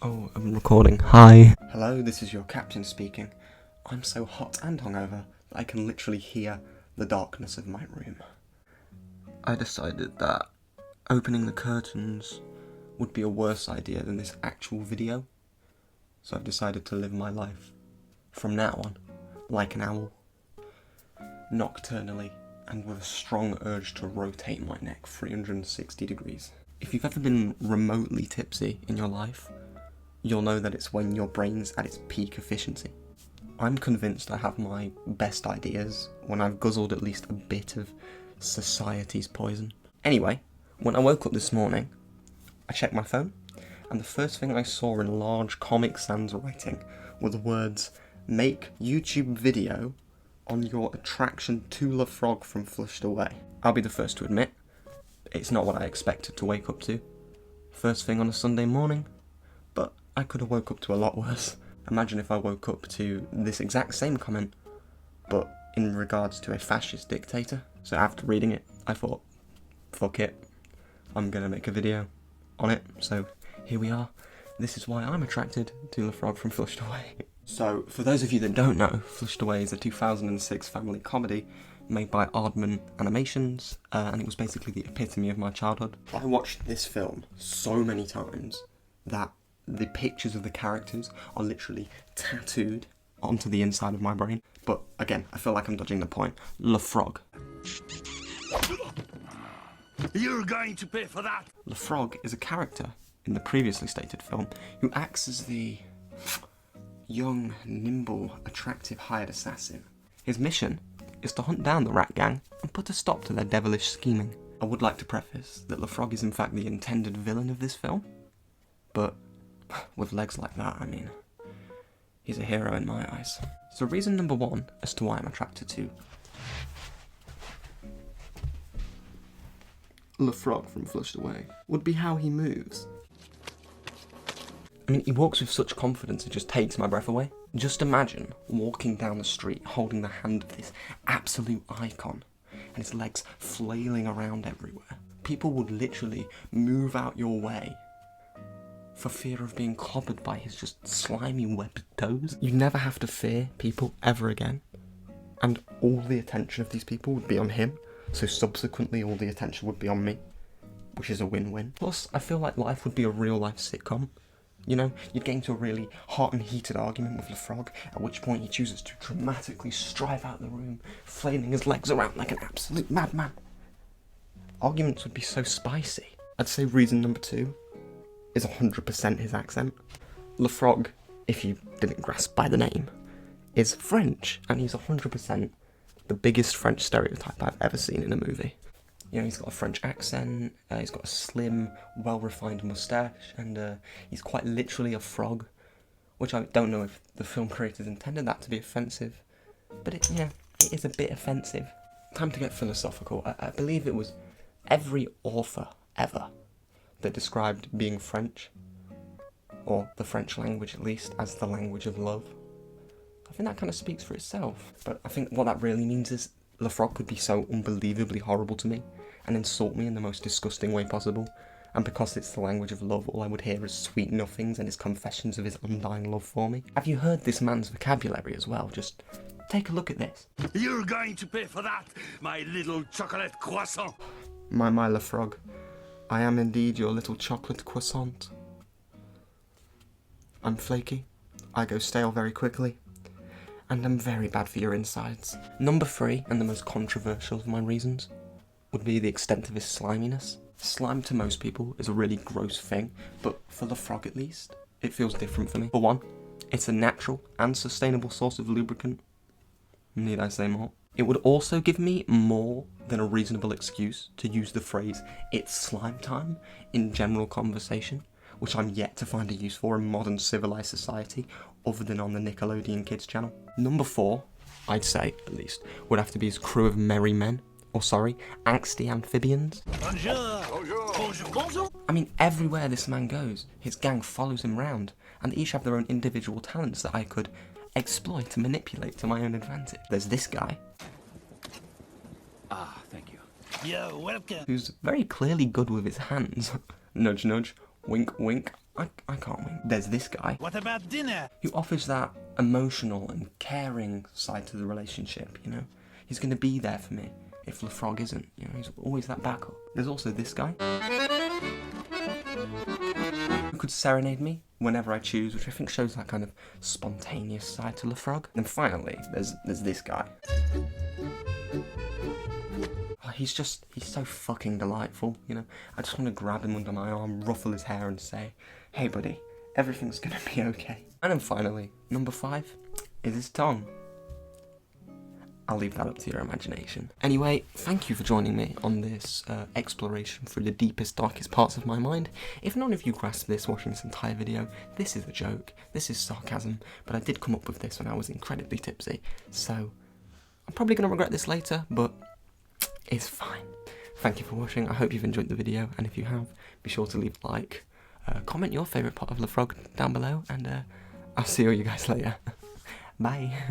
Oh, I'm recording. Hi. Hello, this is your captain speaking. I'm so hot and hungover that I can literally hear the darkness of my room. I decided that opening the curtains would be a worse idea than this actual video, so I've decided to live my life from now on like an owl, nocturnally and with a strong urge to rotate my neck 360 degrees. If you've ever been remotely tipsy in your life, you'll know that it's when your brain's at its peak efficiency. I'm convinced I have my best ideas when I've guzzled at least a bit of society's poison. Anyway, when I woke up this morning, I checked my phone, and the first thing I saw in large Comic Sans writing were the words, "Make YouTube video on your attraction to LaFrog from Flushed Away." I'll be the first to admit, it's not what I expected to wake up to. First thing on a Sunday morning, but I could have woke up to a lot worse. Imagine if I woke up to this exact same comment, but in regards to a fascist dictator. So after reading it, I thought, fuck it, I'm gonna make a video on it. So here we are. This is why I'm attracted to LaFrog from Flushed Away. So for those of you that don't know, Flushed Away is a 2006 family comedy made by Aardman Animations, and it was basically the epitome of my childhood. I watched this film so many times that the pictures of the characters are literally tattooed onto the inside of my brain. But again, I feel like I'm dodging the point. LaFrog. You're going to pay for that! LaFrog is a character in the previously stated film who acts as the young, nimble, attractive hired assassin. His mission is to hunt down the rat gang and put a stop to their devilish scheming. I would like to preface that LaFrog is in fact the intended villain of this film, but with legs like that, I mean, he's a hero in my eyes. So reason number one as to why I'm attracted to LaFrog from Flushed Away would be how he moves. I mean, he walks with such confidence it just takes my breath away. Just imagine walking down the street holding the hand of this absolute icon and his legs flailing around everywhere. People would literally move out your way for fear of being clobbered by his just slimy webbed toes. You'd never have to fear people ever again. And all the attention of these people would be on him, so subsequently all the attention would be on me, which is a win-win. Plus, I feel like life would be a real-life sitcom. You know, you'd get into a really hot and heated argument with LaFrog, at which point he chooses to dramatically stride out the room, flailing his legs around like an absolute madman. Arguments would be so spicy. I'd say reason number two is 100% his accent. LaFrog, if you didn't grasp by the name, is French, and he's 100% the biggest French stereotype I've ever seen in a movie. You know, he's got a French accent, he's got a slim, well-refined moustache, and he's quite literally a frog, which I don't know if the film creators intended that to be offensive, but it is a bit offensive. Time to get philosophical. I believe it was every author ever that described being French, or the French language at least, as the language of love. I think that kind of speaks for itself, but I think what that really means is LaFrog could be so unbelievably horrible to me and insult me in the most disgusting way possible, and because it's the language of love, all I would hear is sweet nothings and his confessions of his undying love for me. Have you heard this man's vocabulary as well? Just take a look at this. You're going to pay for that, my little chocolate croissant! My LaFrog, I am indeed your little chocolate croissant. I'm flaky, I go stale very quickly, and I'm very bad for your insides. Number three, and the most controversial of my reasons, would be the extent of his sliminess. Slime to most people is a really gross thing, but for LaFrog at least, it feels different for me. For one, it's a natural and sustainable source of lubricant. Need I say more? It would also give me more than a reasonable excuse to use the phrase, "it's slime time," in general conversation, which I'm yet to find a use for in modern civilized society, other than on the Nickelodeon Kids channel. Number four, I'd say, at least, would have to be his crew of merry men, or sorry, angsty amphibians. Bonjour! Bonjour! Bonjour! I mean, everywhere this man goes, his gang follows him round, and they each have their own individual talents that I could exploit and manipulate to my own advantage. There's this guy. Ah, thank you. You're welcome. Who's very clearly good with his hands. Nudge nudge, wink wink, I can't win. There's this guy What about dinner? who offers that emotional and caring side to the relationship, you know? He's going to be there for me if LeFrog isn't, you know? He's always that backup. There's also this guy who could serenade me whenever I choose, which I think shows that kind of spontaneous side to LeFrog. And finally, there's this guy. Oh, he's so fucking delightful, you know? I just want to grab him under my arm, ruffle his hair and say, hey buddy, everything's gonna be okay. And then finally, number 5 is his tongue. I'll leave that up to your imagination. Anyway, thank you for joining me on this exploration through the deepest, darkest parts of my mind. If none of you grasped this watching this entire video, this is a joke, this is sarcasm, but I did come up with this when I was incredibly tipsy, so I'm probably going to regret this later, but it's fine. Thank you for watching, I hope you've enjoyed the video, and if you have, be sure to leave a like, comment your favourite part of LeFrog down below, and I'll see all you guys later. Bye.